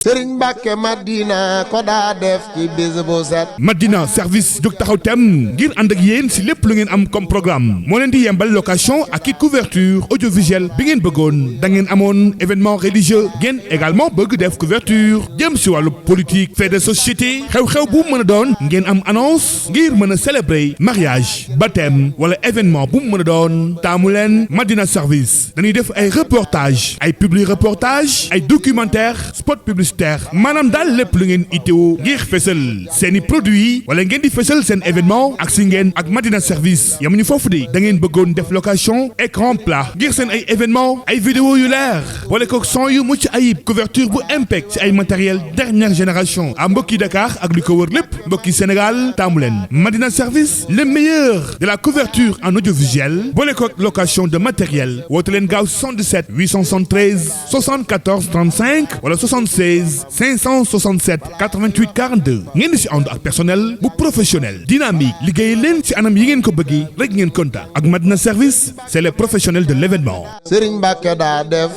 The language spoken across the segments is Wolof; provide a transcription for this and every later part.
Sëriñ Mbàkke Madina ko daa def ci bis bu set. Madina service jóg taxaw tem ngir ànd ak yéen si lépp lu ngeen am comme programme moo leen di yembal location ak i couverture audiovisuelle bi ngeen bëggoon da ngeen amoon événement religieux ngeen également bëgg def couverture jëm si wàllu politique fait de société xew-xew bu mën a doon ngeen am annonce ngir mën a célébrer mariage baptême wala événement bu mu mën a doon taamu leen Madina service dañuy def ay reportage ay publi reportage ay documentaire spot publicitaire maanaam daal lépp lu ngeen itteewu ngir fësal seeni produits wala ngeen di fësal seen événement ak si ngeen ak Madina service yamuñu foofu de da ngeen bëggoon def location écran plat ngir seen ay événement ay vidéo yu leer wala ko son yu mucc ayib couverture bu impec ci ay matériel dernière génération à mbokki Dakar ak li ko wër lépp mbokki Sénégal taamu leen Madina service le meilleur de la couverture en audiovisuel boole ko location de matériel woote leen gaaw 77 873 74 35 wala 76 567 88 42 ngeen di si ànd ak personnel bu professionnel dynamique liggéey leen ci anam yi ngeen ko bëggee rek ngeen kontaan ak Madina service c'est les professionnels de l'événement. Sëriñ Mbàkke daa def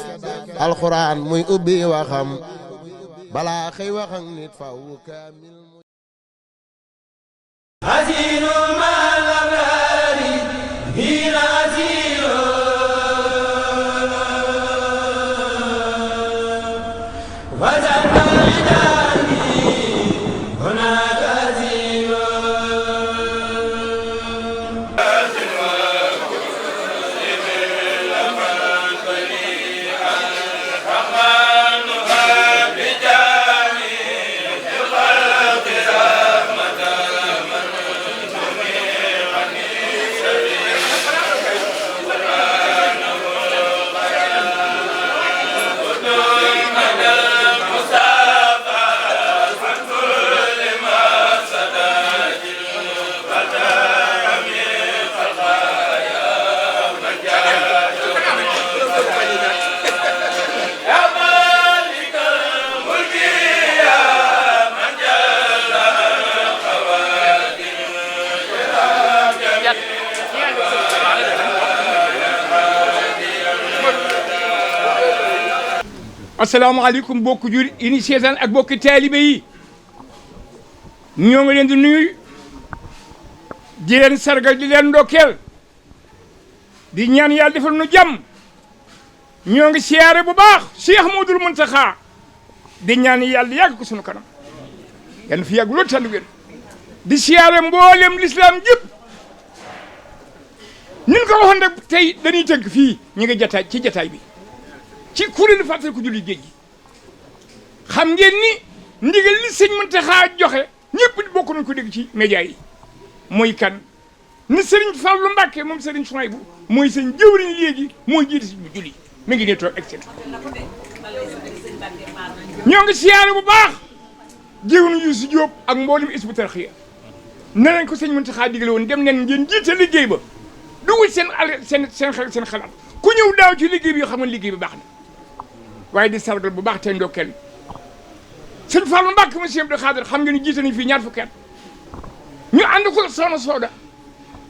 alxuraan muy ubbi waxam balaa xëy wax ak nit faw kaamil asalaamaaleykum bokku jur ini seetaan ak bokki taalibe yi ñoo ngi leen di nuyu di leen sargal di leen ndokkeel di ñaan yàlla defal nu jàmm ñoo ngi siyaare bu baax Cheikh Modou Mountakha di ñaan yàlla yàgg ko sunu kanam yan fi yàgg loolu tànn wér di siyaare mboolem l'islam jëpp nin ko waxoon rek tey dañuy tënk fii ñu ngi jataay ci jataay bi ci kuréelu fàttali ko julli géej gi xam ngeen ni ndigal li sëñ Muntaxa joxe ñëpp di bokk nañ ko dégg ci média yi mooy kan ni sëriñ Fallu Mbàkke moom sëriñ Suwaybu mooy sëñ jëwriñ léegi mooy jiite si julli mi ngi nee toog et cetera ñoo ngi siyaare bu baax jëwriñ Yuusu Jóob ak mboolem Hizbut Tarqiyyah ne nañ ko sëñ Muntaxa digale woon dem leen ngeen jiite liggéey ba dugal seen xalaat ku ñëw daaw ci liggéey bi yoo xam nga liggéey bi baax na waaye di sargal bu baax tey ndokkeel sëñ Fallu Mbàkke mu Sëñ Abdou Khadre xam nga ni jiite nañ fii ñaar fukki at ñu ànd ko soxna Sooda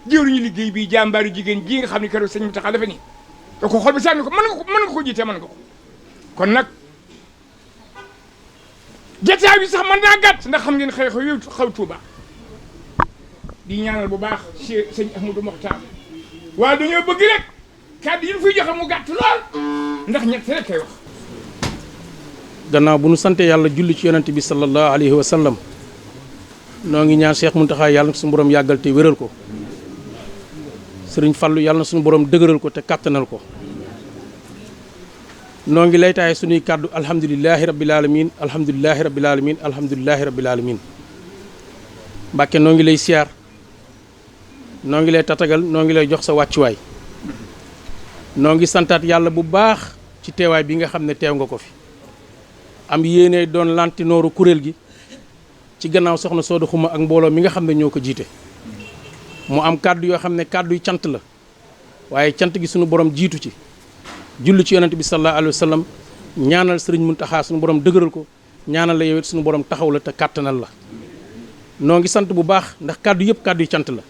jëwriñu liggéey bi jàmbaaru jigéen ji nga xam ne keroog sëñ Muntaxa dafa ni da ko xool bi sànni ko mën nga ko jiite mën nga ko kon nag jotaay bi sax mën naa gàtt ndax xam ngeen xew Tuuba di ñaanal bu baax sëñ Ahmadou Mokhtar waaye dañoo bëgg rek kàddu yi ñu fiy joxe mu gàtt lool ndax ñett rek kay wax. gannaaw bu nu sante yàlla julli ci yonent bi sallallahu alayhi wa sallam noo ngi ñaan Cheikh Mountakha yàlla na suñu borom yàggal te wéral ko sëriñ Fallu yàlla na suñu borom dëgëral ko te kàttanal ko noo ngi lay taay suñuy kàddu alhamdulilahi rabbil alamin alhamdulilahi rabbil alamin alhamdulilahi rabbil alamin Mbàkke noo ngi lay siyaar noo ngi lay tatagal noo ngi lay jox sa wàccuwaay noo ngi santaat yàlla bu baax ci teewaay bi nga xam ne teew nga ko fi am yéene doon lantinooru kuréel gi ci gannaaw soxna Sooda Xuma ak mbooloo mi nga xam ne ñoo ko jiite mu am kàddu yoo xam ne kàddu yu cant la waaye cant gi suñu borom jiitu ci julli ci yonent bi sallallahu alayhi wa sallam ñaanal sëriñ Muntaxa suñu borom dëgëral ko ñaanal la yow it suñu borom taxaw la te kàttanal la noo ngi sant bu baax ndax kàddu yëpp kàddu yu cant la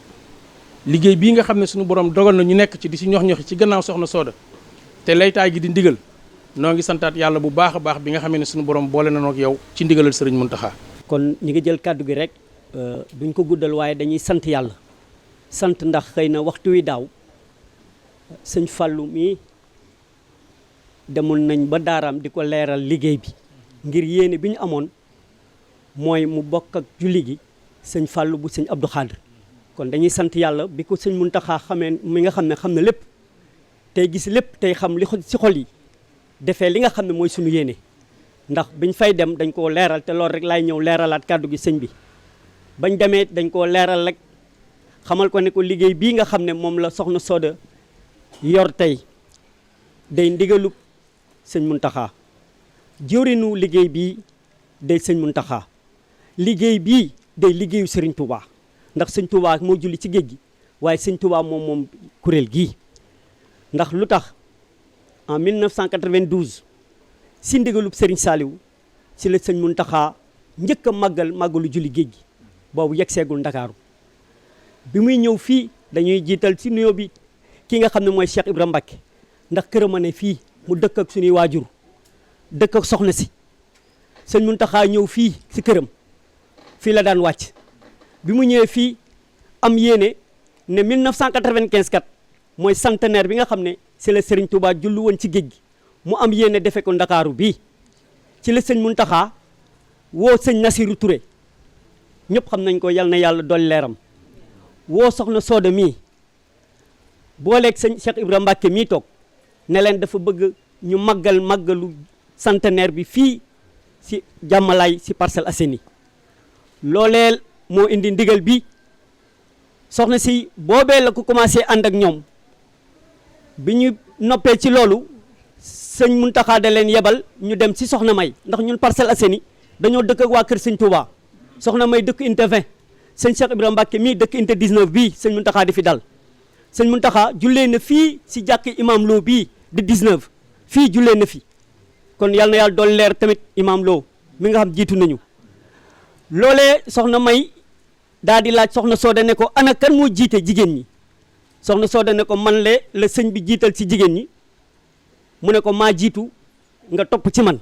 liggéey bii nga xam ne suñu borom dogal na ñu nekk ci di si ñox-ñoxi ci gannaaw soxna Sooda te laytaay gi di ndigal noo ngi santaat yàlla bu baax a baax bi nga xamee ne suñu borom boole na ak yow ci ndigalal sëriñ Muntaxa. kon ñi ngi jël kàddu gi rek duñ ko guddal waaye dañuy sant yàlla sant ndax xëy na waxtu wi daaw sëñ Fallou mii demoon nañ ba daaraam di ko leeral liggéey bi ngir yéene bi ñu amoon mooy mu bokk ak julli gi sëñ Fallou bu sëñ Abdou Khadre kon dañuy sant yàlla bi ko sëñ Muntaxa xamee mi nga xam ne xam na lépp tey gis lépp tey xam li ci xol yi defee li nga xam ne mooy suñu yéene ndax biñ fay dem dañ koo leeral te loolu rek laay ñëw leeralaat kàddu gi sëñ bi bañ demee dañ koo leeral rek xamal ko ne ko liggéey bii nga xam ne moom la soxna Soda yor tey day ndigalu sëñ Muntaxa jëwrinu liggéey bii day sëñ Muntaxa liggéey bii day liggéeyu Serigne Touba ndax sëñ Touba moo julli ci géej gi waaye sëñ Touba moom kuréel gii ndax lu tax en 1992 si ndigalub Serigne Saliou si la sëñ Muntaxa njëkk a màggalu julli géej gi boobu yegg seegul Ndakaaru bi muy ñëw fii dañuy jiital si nuyoo bi ki nga xam ne mooy Cheikh Ibrahima Mbacké ndax këram a ne fii mu dëkk ak suñuy waajur dëkk ak soxna si sëñ Muntaxa ñëw fii si këram fii la daan wàcc bi mu ñëwee fii am yéene ne 1995 kat mooy centenaire bi nga xam ne si la Serigne Touba jullu woon ci géej gi mu am yéene defe ko Ndakaaru bii ci la sëñ Muntaxa woo sëñ Nasiru Touré ñëpp xam nañ ko yal na yàlla dolli leeram woo soxna Soda mii booleeg sëñ Cheikh Ibrahima Mbacké mii toog ne leen dafa bëgg ñu màggalu centenaire bi fii si jàmmalaay si Parcelles Assainies loolee moo indi ndigal bi soxna si boobee la ko commencé ànd ak ñoom bi ñu noppee ci loolu sëñ Muntaxa da leen yebal ñu dem si soxna May ndax ñun Parcelles Assainies dañoo dëkk ak waa kër sëñ Touba soxna May dëkk unité 20 sëñ Cheikh Ibrahima Mbacké mii dëkk unité 19 bii sëñ Muntaxa di fi dal sëñ Muntaxa jullee na fii si jàkk imam Lo bii di 19 fii jullee na fi kon yàlla na yàlla dool leer tamit imam Lo mi nga xam jiitu nañu loolee soxna May daa di laaj soxna Soda ne ko ana kan moo jiite jigéen ñi soxna Soda ne ko man la sëñ bi jiital ci jigéen ñi mu ne ko maa jiitu nga topp ci man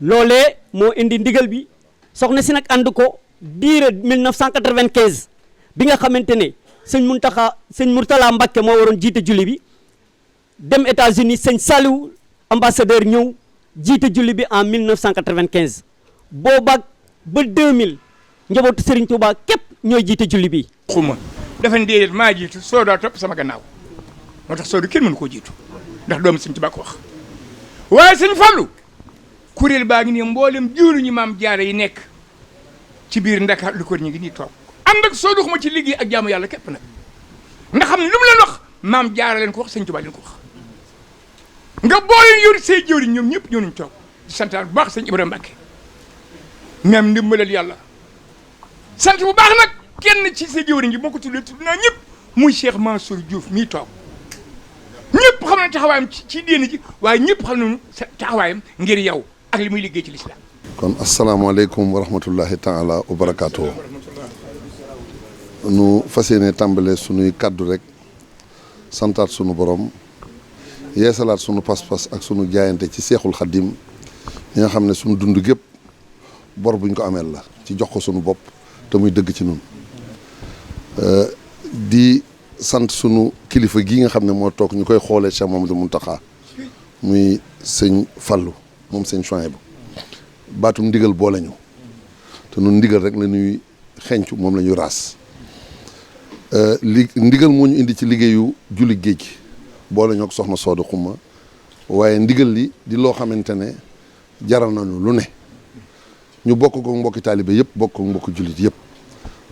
loolee moo indi ndigal bi soxna si nag ànd ko diire 1995 bi nga xamante ne sëñ Mourtala Mbacké moo waroon jiite julli bi dem États-Unis sëñ Saliou ambassadeur ñëw jiite julli bi en 1995 boobaag ba 2000 njabootu Serigne Touba képp ñooy jiite julli bi. xuma dafa ne déedéet maa jiitu Soda topp sama gannaaw moo tax Soda kenn mënu koo jiitu ndax doomu Serigne Touba ko wax waaye sëñ Fallou kuréel baa ngi nii mboolem jiwlu ñu maam jaare yi nekk ci biir Ndakaar lu ko ñu ngi nii toog ànd ak Soda xuma ci liggéey ak jaamu yàlla képp nag nga xam ne lu mu leen wax maam jaara leen ko wax Serigne Touba leen ko wax nga boole yor say jëwriñ ñoom ñëpp ñoo nañ toog di santaan bu baax sëñ Ibrahima Mbacké ñam ndimbalal yàlla sant bu baax nag kenn ci sa jëwriñ gi moo ko tudd naa ñëpp muy Cheikh Mansour Diouf mii toog ñëpp xam nañ taxawaayam ci diine ji waaye ñëpp xam nañu taxawaayam ngir yow ak li muy liggéey ci lislaam kon asalaamaaleykum wa rahmatullahi taala wa barakaatu. nu fas yéene tàmbale sunuy kàddu rek santaat sunu borom yeesalaat sunu pas-pas ak sunu jaayante ci seexul xaddim ñi nga xam ne sunu dund gépp bor buñ ko ameel la ci jox ko sunu bopp te muy dëgg ci nun di sant sunu kilifa gi nga xam ne moo toog ñu koy xoolee Cheikh Mamadou Mountakha muy sëñ Fallou moom sëñ Chouaïbou baatum ndigal boole ñu te nun ndigal rek la ñuy xencu moom la ñuy raas ndigal moo ñu indi ci liggéeyu julli géej gi boole ñoo ak soxna Soda xuma waaye ndigal li di loo xamante ne jaral nañu lu ne ñu bokk ko mbokki taalibe yëpp bokk ko mbokki jullit yëpp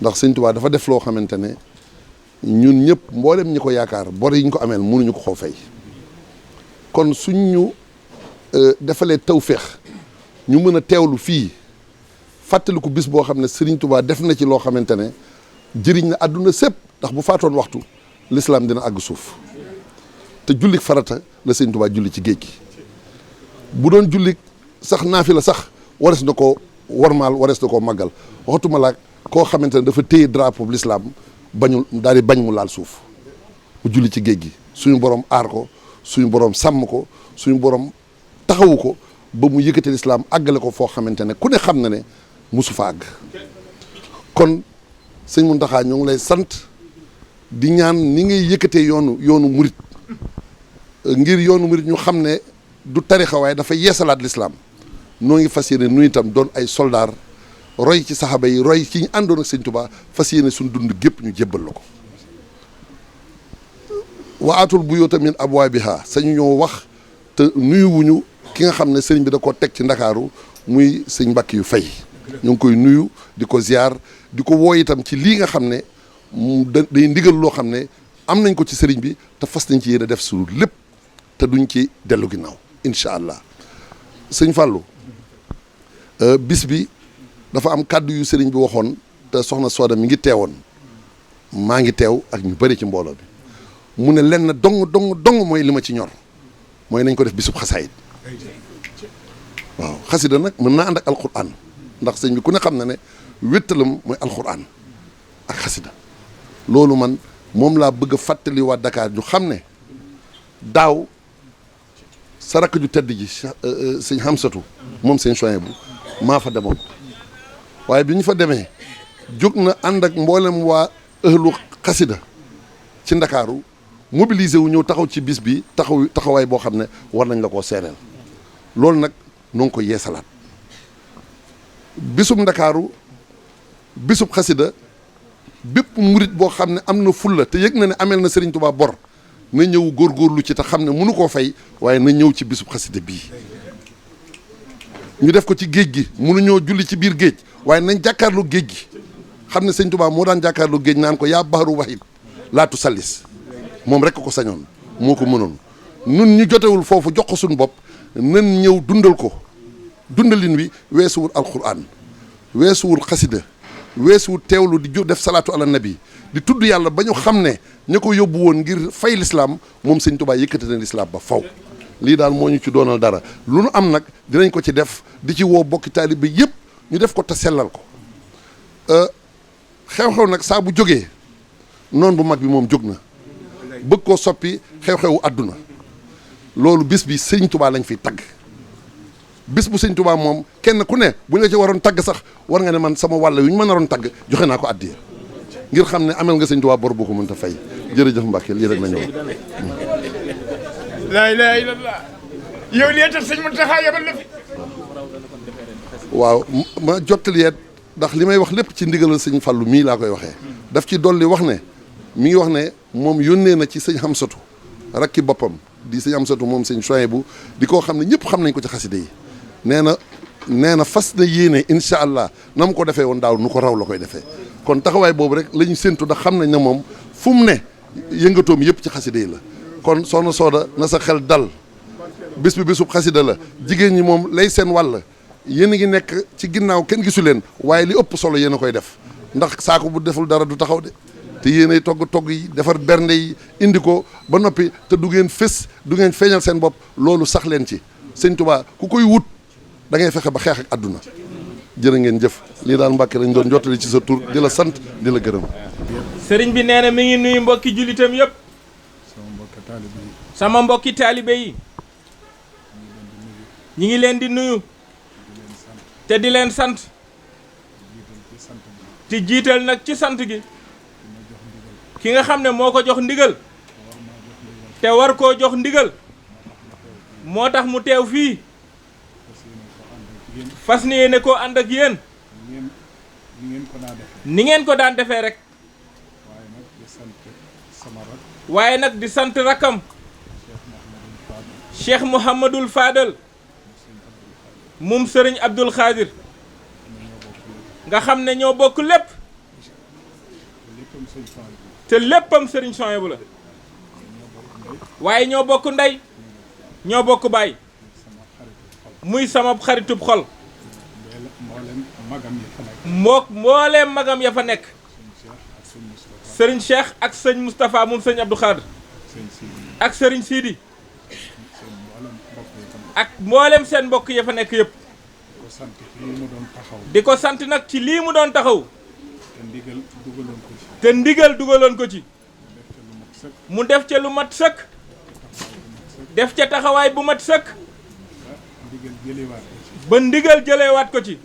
ndax sëñ Tuubaa dafa def loo xamante ne ñun ñëpp mboolem ñi ko yaakaar bor yi ñu ko ameel mënuñu ko xoo fay kon suñ ñu defalee tawféex ñu mën a teewlu fii fàttaliku bis boo xam ne Sëriñ Tuubaa def na ci loo xamante ne jëriñ na àdduna sépp ndax bu faatoon waxtu l'islam dina àgg suuf te jullik farata la Sëriñ Tuubaa julli ci géej gi bu doon jullik sax naafila sax warees na ko warmaal warees na koo màggal waxatuma laak koo xamante ne dafa téye drapeau l'islam bañul daal di bañ mu laal suuf mu julli ci géej gi suñu borom aar ko suñu borom sàmm ko suñu borom taxawu ko ba mu yëkkati lislaam àggale ko foo xamante ne ku ne xam na ne musu fa àgg. kon sëñ Mountakha ñoo ngi lay sant di ñaan ni ngay yëkkatee yoonu murit ngir yoonu murit ñu xam ne du tarixa waaye dafa yeesalaat lislaam noo ngi fas yéene nu itam doon ay soldaar roy ci saxaaba yi roy ci ñu àndoon ak sëñ Tuubaa fas yéene suñ dund gépp ñu jébbal la ko. wa aatul buyuuta min abwaabihaa sañu ñoo wax te nuyuwuñu ki nga xam ne sëriñ bi da koo teg ci ndakaaru muy sëñ Mbàkke yu Fay ñu ngi koy nuyu di ko ziar di ko woo itam ci lii nga xam ne day ndigal loo xam ne am nañ ko ci sëriñ bi te fas nañ ci yéen a def su lépp te duñ ci dellu ginnaaw incha allah. sëñ Fallou bis bi dafa am kàddu yu sëriñ bi waxoon te soxna Soda mi ngi teewoon maa ngi teew ak ñu bëri ci mbooloo bi mu ne lenn dong mooy li ma ci ñor mooy nañ ko def bisub xasaayit waaw xasida nag mën naa ànd ak alquran ndax sëñ bi ku ne xam na ne wéttalam mooy alquran ak xasida loolu man moom laa bëgg a fàttali waa Dakar ñu xam ne daaw sa rakk ju tedd ji sëñ Hamsatu moom sëñ Souhaïbou maa fa demoon waaye bi ñu fa demee jóg na ànd ak mboolem waa ëhlu xasida ci ndakaaru mobilisé wu ñëw taxaw ci bis bi taxawaay boo xam ne war nañ la koo seereel loolu nag noo ngi ko yeesalaat bisub ndakaaru bisub xasida bépp murit boo xam ne am na fulla te yëg na ne ameel na Serigne Touba bor na ñëw góorgóorlu ci te xam ne mënu koo fay waaye na ñëw ci bisub xasida bii ñu def ko ci géej gi mënuñoo julli ci biir géej waaye nañ jàkkaarloo géej gi xam ne Serigne Touba moo daan jàkkaarloo géej naan ko yaa baxaru waxit laatu sallis moom rek ko sañoon moo ko mënoon nun ñu jotewul foofu jox ko suñu bopp nan ñëw dundal ko dundalin wi weesuwul alquran weesuwul xasida weesuwul teewlu di def salaatu ala nabi di tudd yàlla ba ñu xam ne ña ko yóbbu woon ngir fay lislaam moom sëñ Tuubaa yëkkati na lislaam ba faw lii daal moo ñu ci doonal dara lu nu am nag dinañ ko ci def di ci woo bokki taalibe yëpp ñu def ko te sellal ko xew-xew nag saa bu jógee noonu bu mag bi moom jóg na bëgg koo soppi xew-xewu àdduna loolu bis bi sëñ Tuubaa lañ fiy tagg bis bu sëñ Tuubaa moom kenn ku ne bu ñu la ci waroon tagg sax war nga ne man sama wàll yu ñu mën naroon tagg joxe naa ko addiya ngir xam ne amel nga sëñ Tuubaa bor boo ko mënta fay jërëjëf Mbàkke lii rek la ñëw. laa ilaaha illallaah yow lii tax sëñ Muntaxa yabal la fi. waaw ma jottali ndax li may wax lépp ci ndigalal sëñ Fallu mii laa koy waxee daf ci dolli wax ne mi ngi wax ne moom yónnee na ci sëñ Hamsatu rakki boppam di sëñ Hamsatu moom sëñ Souhaïbou di koo xam ne ñëpp xam nañ ko ci xaside yi nee na fas na yéene incha allah na mu ko defee woon daaw nu ko raw la koy defee kon taxawaay boobu rek la ñu séntu ndax xam nañ ne moom fu mu ne yëngatoom yëpp ci xaside yi la kon soxna Sooda na sa xel dal bis bi bisub xasida la jigéen ñi moom lay seen wàll yéen a ngi nekk ci ginnaaw kenn gisu leen waaye li ëpp solo yéen a koy def ndax saako bu deful dara du taxaw de te yéenay togg yi defar bernde yi indi ko ba noppi te du ngeen fés du ngeen feeñal seen bopp loolu sax leen ci sëñ Tuubaa ku koy wut da ngay fexe ba xeex ak àdduna jërë ngeen jëf lii daal Mbàkke lañ doon jottali ci sa tur di la sant di la gërëm. sëriñ bi nee na mi ngi nuyu mbokki jullitam yëpp. sama mbokki taalibe yi. ñi ngi leen di nuyu. te di leen sant. te jiital nag ci sant gi. ki nga xam ne moo ko jox ndigal. te war koo jox ndigal. moo tax mu teew fii. fas yéene koo ànd ak yéen. ni ngeen ko daan defee rek. waaye nag di sant rakkam. Cheikh Mouhamadul Fadal. moom Serigne Abdoul Khadir. nga xam ne ñoo bokk lépp. te léppam Serigne Souhaïbou la. waaye ñoo bokk ndey. ñoo bokk baay. muy sama xaritub xol. mbooleem magam ya fa nekk. Serigne Cheikh ak sëñ Moustapha moom sëñ Abdou Khadr. ak Serigne Sidi. ak mboolem seen mbokk ya fa nekk yëpp. di ko sant nag ci lii mu doon taxaw. te ndigal dugaloon ko ci. mu def ca lu mat sëkk. def ca taxawaay bu mat sëkk ba ndigal jëlewaat ko ci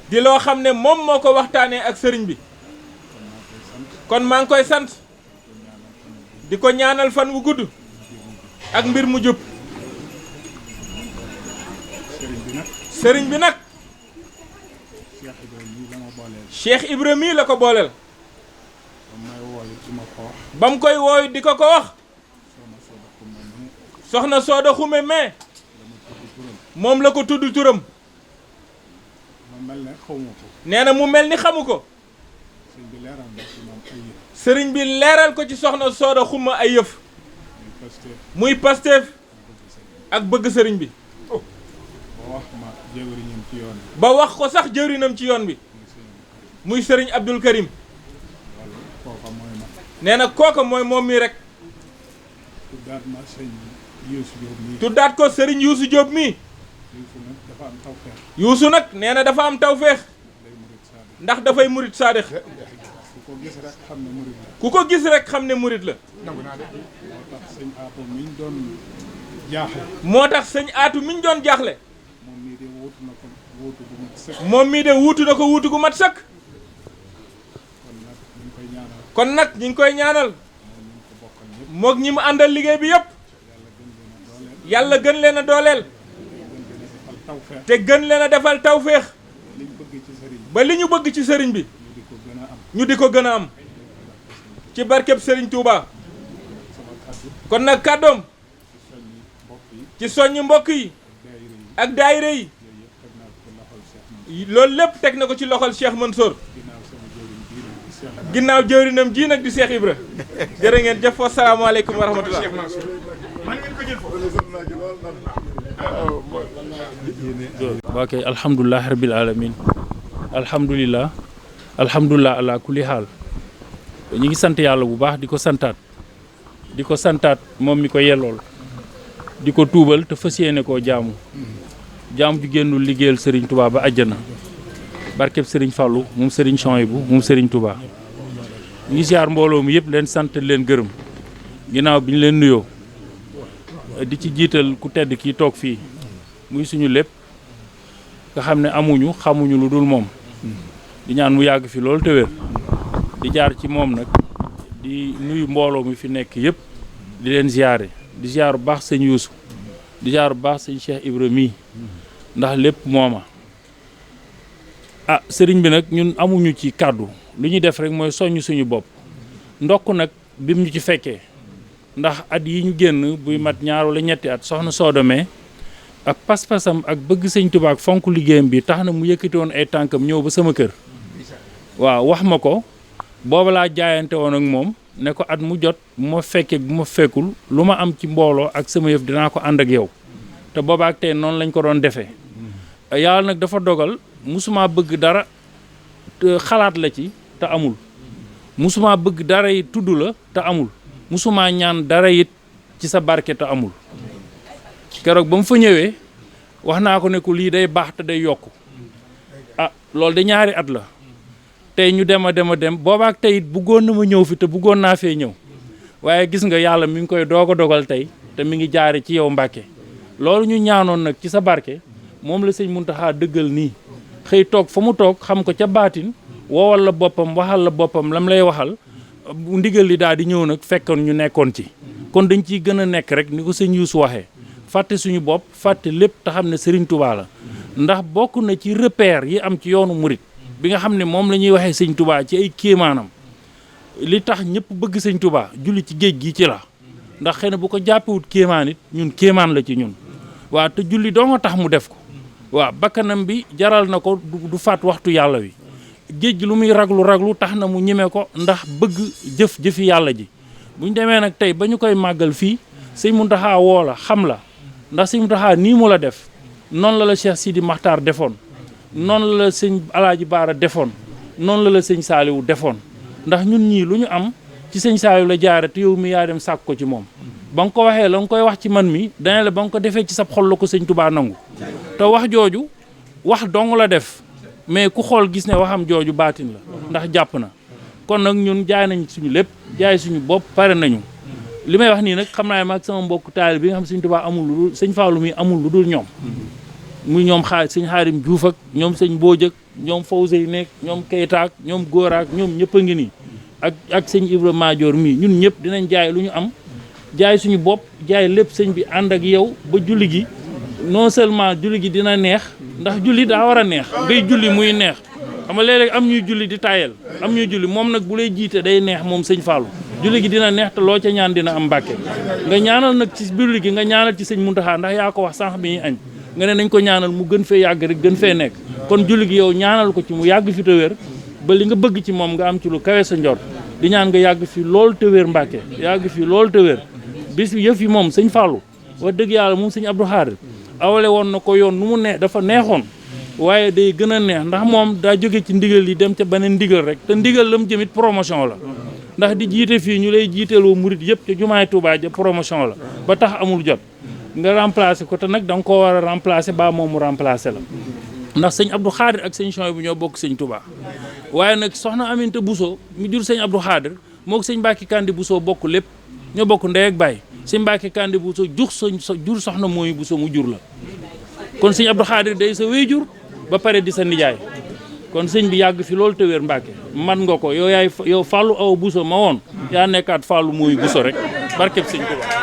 di loo xam ne moom moo ko waxtaanee ak sëriñ bi kon maa ngi koy sant di ko ñaanal fan wu gudd ak mbir mu jub sëriñ bi nag Cheikh Ibra mii la ko booleel ba mu koy wooyu di ko wax soxna Sooda Xume mais moom la ko tudd turam nee na mu mel ni xamu ko sëriñ bi leeral ko ci soxna Sooda Xume ay yëf muy Pastef ak bëgg sëriñ bi ba wax ko sax jëwrinam ci yoon bi muy sëriñ Abdul Karim nee na kooka mooy moom mii rek tuddaat ko sëriñ Yuusu Jóob mii Yuusu nag nee na dafa am tawféex ndax dafay murit saadix ku ko gis rek xam ne murit la moo tax sëñ aatu miñ doon jaaxle moom mii de wuutu na ko wuutu gu mat sëkk kon nag ñu ngi koy ñaanal moog ñi mu àndal liggéey bi yëpp yàlla gën leen a dooleel te gën leen a defal tawféex ba li ñu bëgg ci sëriñ bi ñu di ko gën a am ci barkeb sëriñ Touba kon nag kàddoom ci soññ mbokk yi ak daayira yi loolu lépp teg na ko ci loxol Cheikh Mansour ginnaaw jëwrinam ji nag di Cheikh Ibra jërë ngeen jëf wa salaamaaleykum wa rahmatullah ok alhamdulilah rabil alamin alhamdulilah ala kulli xaal ñu ngi sant yàlla bu baax di ko santaat moom mi ko yellool di ko tuubal te fas yéene koo jaamu ju génnul liggéeyal Serigne Touba ba àjjana barkeb Serigne Fallou moom Serigne Chouaïbou moom Serigne Touba ñu ngi ziar mbooloo mi yëpp leen sant leen gërëm ginnaaw bi ñu leen nuyoo di ci jiital ku tedd kii toog fii muy suñu lépp nga xam ne xamuñu lu dul moom di ñaan mu yàgg fi loolu te wér di jaar ci moom nag di nuyu mbooloo mi fi nekk yëpp di leen ziare di ziar bu baax sëñ Youssou di ziar bu baax sëñ Cheikh Ibra mii ndax lépp mooma sëriñ bi nag ñun amuñu ci kàddu lu ñuy def rek mooy soññ suñu bopp ndokk nag bim ñu ci fekkee ndax at yi ñu génn buy mat ñaar wala ñetti at soxna Sooda mee ak pas-pasam ak bëgg sëñ Tuubaa ak fonk liggéeyam bi tax na mu yëkkati woon ay tànkam ñëw ba sama kër waaw wax ma ko booba laa jaayante woon ak moom ne ko at mu jot bu ma fekkee bu ma fekkul lu ma am ci mbooloo ak sama yëf dinaa ko ànd ak yow te booba ak tey noonu lañ ko doon defee yàlla nag dafa dogal musuma bëgg dara te xalaat la ci te amul musuma bëgg dara it tudd la te amul musuma ñaan dara it ci sa barke te amul keroog ba mu fa ñëwee wax naa ko ne ko lii day baax te day yokku loolu de ñaari at la tey ñu dem boobaak tey it bëggoon na ma ñëw fi te bëggoon naa fee ñëw waaye gis nga yàlla mi ngi koy doog a dogal tey te mi ngi jaare ci yow Mbàkke loolu ñu ñaanoon nag ci sa barke moom la sëñ Muntaxa dëggal nii xëy toog fa mu toog xam ko ca baatin woowal la boppam waxal la boppam lam lay waxal ndigal li daal di ñëw nag fekkoon ñu nekkoon ci kon dañ ciy gën a nekk rek ni ko sëñ Youssou waxee fàtte suñu bopp fàtte lépp te xam ne Serigne Touba la ndax bokk na ci repère yi am ci yoonu murit bi nga xam ne moom la ñuy waxee sëñ Touba ci ay kéemaanam li tax ñëpp bëgg sëñ Touba julli ci géej gi ci la ndax xëy na bu ko jàppewut kéemaan it ñun kéemaan la ci ñun waaw te julli doo nga tax mu def ko waaw bakkanam bi jaral na ko du faat waxtu yàlla wi géej gi lu muy raglu tax na mu ñeme ko ndax bëgg jëfi yàlla ji buñ demee nag tey ba ñu koy màggal fii sëñ Muntaxa woo la xam la ndax sëñ Muntaxa nii mu la def noonu la Cheikh Sidi Makhtar defoon noonu la sëñ Alaaji Baara defoon noonu la sëñ Saaliwu defoon ndax ñun ñii lu ñu am ci sëñ Saaliwu la jaare te yow mi yaa dem sàkk ko ci moom ba nga ko waxee la nga koy wax ci man mi dana la ba nga ko defee ci sab xol la ko sëñ Touba nangu te wax jooju wax dong la def mais ku xool gis ne waxam jooju baatin la ndax jàpp na kon nag ñun jaay nañ suñu lépp jaay suñu bopp pare nañu li may wax nii nag xam naa ma ak sama mbokk taal bi nga xam sëñ Tuubaa amul lu dul sëñ Fallou mi amul lu dul ñoom muy ñoom sëñ Xaadim Juuf ak ñoom sëñ Booj ak ñoom Fawzey nekk ñoom Kaytaak ñoom Góoraak ñoom ñëpp a ngi nii ak sëñ Ibra Maajoor mii ñun ñëpp dinañ jaay lu ñu am jaay suñu bopp jaay lépp sëñ bi ànd ak yow ba julli gi non seulement julli gi dina neex ndax julli daa war a neex ngay julli muy neex xam nga léeg-léeg am ñuy julli di tayel am ñuy julli moom nag bu lay jiite day neex moom sëñ Fallou julli gi dina neex te loo ca ñaan dina am Mbàkke nga ñaanal nag ci julli gi nga ñaanal ci sëñ Muntaxa ndax yaa ko wax sànq bi ñuy añ nga ne nañ ko ñaanal mu gën fee yàgg rek gën fee nekk kon julli gi yow ñaanal ko ci mu yàgg fi te wér ba li nga bëgg ci moom nga am ci lu kawe sa njort di ñaan nga yàgg fi lool te wér Mbàkke yàgg fi lool te wér bis yëf yi moom sëñ Fallou wax dëgg yàlla moom sëñ Abdou Khadre awale woon na ko yoon nu mu neex dafa neexoon waaye day gën a neex ndax moom daa jóge ci ndigal yi dem ca beneen ndigal rek te ndigal la mu jëmit promotion la ndax di jiite fii ñu lay jiiteeloo murit yëpp ca jumaay Tuubaa ja promotion la ba tax amul jot nga remplacer ko te nag da nga koo war a remplacer ba moom mu remplacer la ndax sëñ Abdou Khadre ak sëñ Chouaïbou bu ñoo bokk sëñ Tuubaa waaye nag soxna Aminta Bousso mi jur sëñ Abdou Khadre moo ko sëñ Mbàkke Kandi Bousso bokk lépp ñoo bokk ndey ak baay sëñ Mbàkke Kandi Bousso jur soxna mooy Bousso mu jur la kon sëñ Abdou Khadre day sa wéy jur ba pare di sa nijaay kon sëñ bi yàgg fi loolu te wér Mbàkke man nga ko yow Fallou Awa Bousso ma woon yaa nekkaat Fallou mooy Bousso rek barkeb sëñ Tuubaa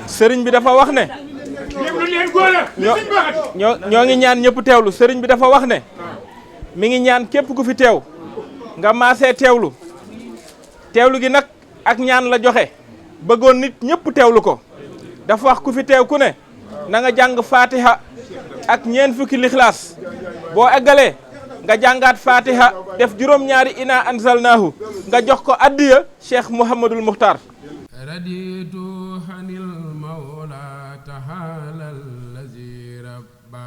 sëriñ bi dafa wax ne ñoo ngi ñaan ñëpp teewlu sëriñ bi dafa wax ne mi ngi ñaan képp ku fi teew nga maasee teewlu gi nag ak ñaan la joxe bëggoon nit ñëpp teewlu ko dafa wax ku fi teew ku ne na nga jàng fatiha ak ñeent fukki lixlaas boo eggalee nga jàngaat fatiha def juróom-ñaari ina anzalnaahu nga jox ko addiya Cheikh Mouhamadul Muxtaar raditu hanil mawla tahala allazi rabba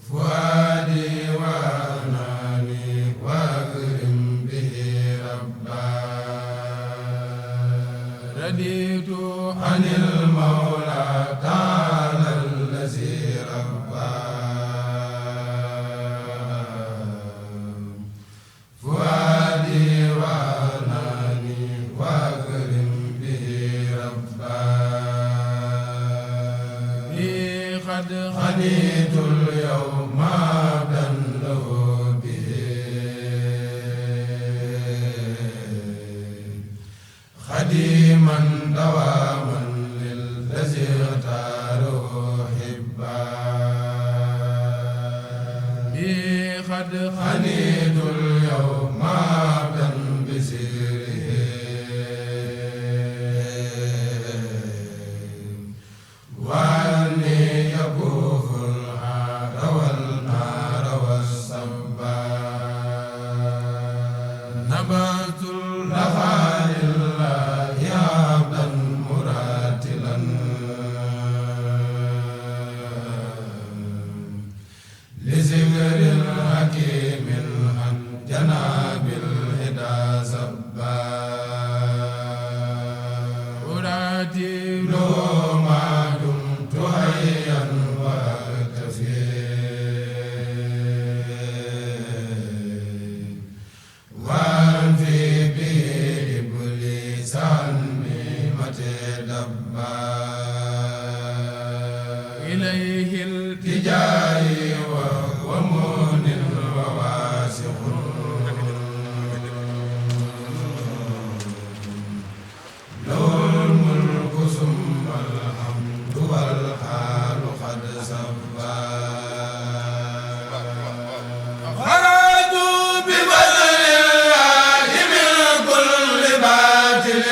fuadi wa nani wa akrim bihi rabba raditu hanil mawla taala allazi rabba fuadi wa nani wa akrim bihi rabba li qad khanitul yawma dan lahu bihi khadiman dawaman lillazi اختاره حبا بي قد خنيت اليوم عبدا بسيره واني يبوح الحار والنار والصبا نبات اللفا لله عبدا مراتلا لذكر الحكيم عن جناب الهدى سبا أراتي له ما دمت حيا واكتفي وانفي به ابليس عني متى دبا اليه التجاي ومون وواسق له الملك ثم الحمد والحال قد سبا خرجت ببذل الله من كل باطل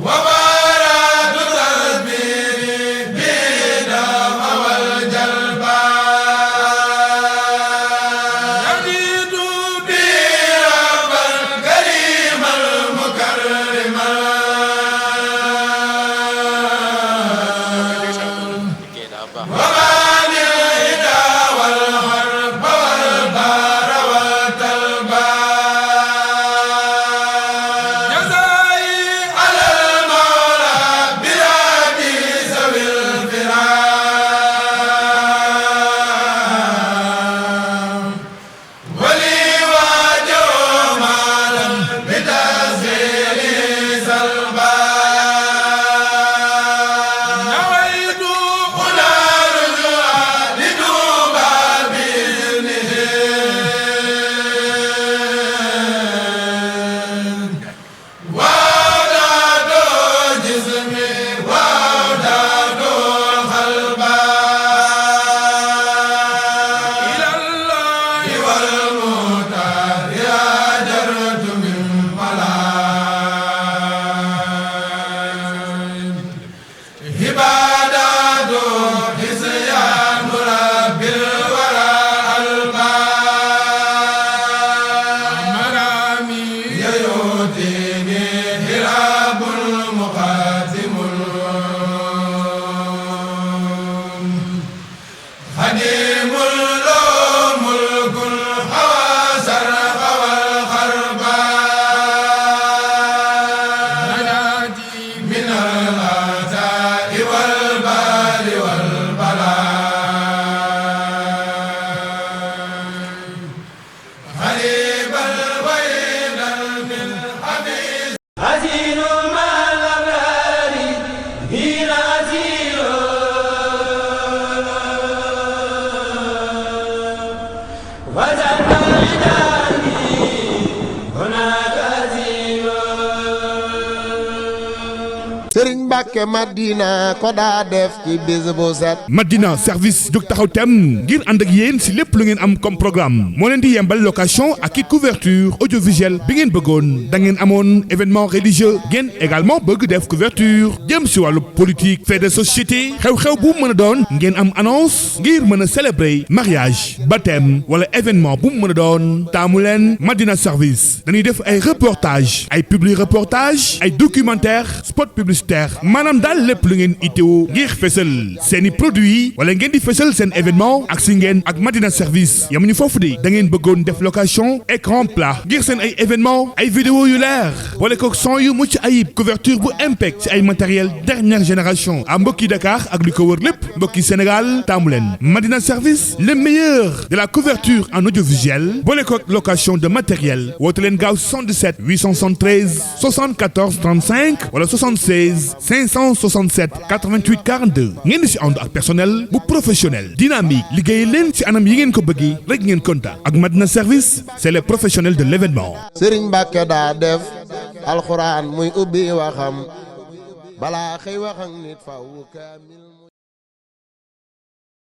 وبارات Mbàkke Madina ko daa def ci bis bu set. Madina service jóg taxaw tem ngir ànd ak yéen si lépp lu ngeen am comme programme moo leen di yembal location ak i couverture audiovisuelle bi ngeen bëggoon da ngeen amoon événement religieux ngeen également bëgg def couverture jëm si wàllu politique fait de société xew-xew bu mën a doon ngeen am annonce ngir mën a célébrer mariage baptême wala événement bu mën a doon taamu leen Madina service dañuy def ay reportage ay publi reportage ay documentaire spot publicitaire maanaam daal lépp lu ngeen itteewu ngir fësal seeni produit wala ngeen di fësal seen événement ak si ngeen ak Madina service yamuñu foofu de da ngeen bëggoon def location écran plat ngir seen ay événement ay vidéo yu leer boole ko son yu mucc ayib couverture bu impec ci ay matériel dernière génération à mbokki Dakar ak li ko wër lépp mbokki Sénégal taamu leen Madina service le meilleur de la couverture en audiovisuel boole ko location de matériel woote leen gaaw 77 873 74 35 wala 76 567 88 42 ngeen di si ànd ak personnel bu professionnel dynamique liggéey leen ci anam yi ngeen ko bëggee rek ngeen kontaan ak Madina service c'est les professionnels de l'événement. Sëriñ Mbàkke daa def alxuraan muy ubbi waxam balaa xëy wax ak nit faw kaamil